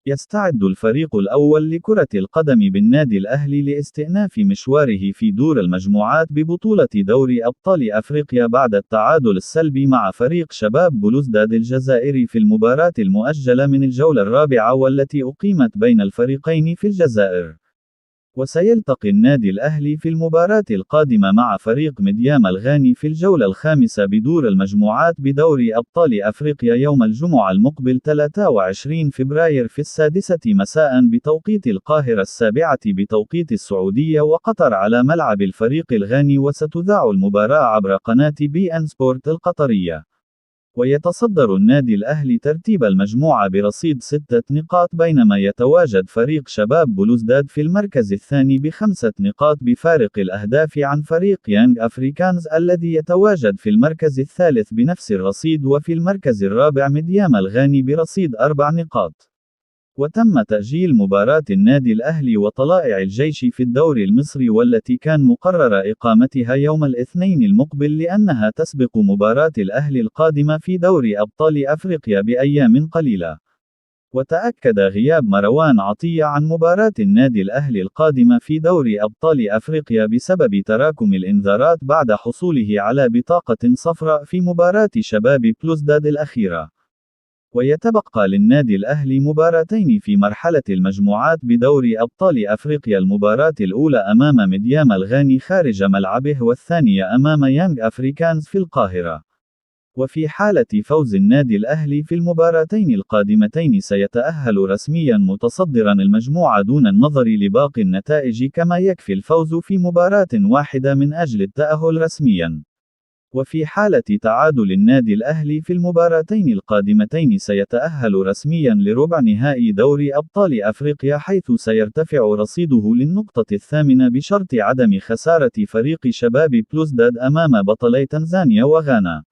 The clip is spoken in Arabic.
يستعد الفريق الأول لكرة القدم بالنادي الأهلي لاستئناف مشواره في دور المجموعات ببطولة دوري أبطال أفريقيا بعد التعادل السلبي مع فريق شباب بلوزداد الجزائري في المباراة المؤجلة من الجولة الرابعة والتي أقيمت بين الفريقين في الجزائر. وسيلتقي النادي الأهلي في المباراة القادمة مع فريق مديام الغاني في الجولة الخامسة بدور المجموعات بدوري أبطال أفريقيا يوم الجمعة المقبل 23 فبراير في 6 مساء بتوقيت القاهرة 7 بتوقيت السعودية وقطر على ملعب الفريق الغاني، وستذاع المباراة عبر قناة بي إن سبورت القطرية. ويتصدر النادي الأهلي ترتيب المجموعة برصيد 6 نقاط، بينما يتواجد فريق شباب بلوزداد في المركز الثاني ب5 نقاط بفارق الأهداف عن فريق يانج أفريكانز الذي يتواجد في المركز الثالث بنفس الرصيد، وفي المركز الرابع مديام الغاني برصيد 4 نقاط. وتم تأجيل مباراة النادي الأهلي وطلائع الجيش في الدوري المصري والتي كان مقرر إقامتها يوم الاثنين المقبل لأنها تسبق مباراة الأهلي القادمة في دوري أبطال أفريقيا بأيام قليلة. وتأكد غياب مروان عطية عن مباراة النادي الأهلي القادمة في دوري أبطال أفريقيا بسبب تراكم الإنذارات بعد حصوله على بطاقة صفراء في مباراة شباب بلوزداد الأخيرة. ويتبقى للنادي الأهلي مباراتين في مرحلة المجموعات بدوري أبطال أفريقيا، المباراة الأولى أمام مديام الغاني خارج ملعبه والثانية أمام يانج أفريكانز في القاهرة. وفي حالة فوز النادي الأهلي في المباراتين القادمتين سيتأهل رسميا متصدرا المجموعة دون النظر لباقي النتائج، كما يكفي الفوز في مباراة واحدة من أجل التأهل رسميا. وفي حالة تعادل النادي الأهلي في المباراتين القادمتين سيتأهل رسميا لربع نهائي دوري أبطال أفريقيا، حيث سيرتفع رصيده للنقطة الثامنة بشرط عدم خسارة فريق شباب بلوزداد أمام بطلي تنزانيا وغانا.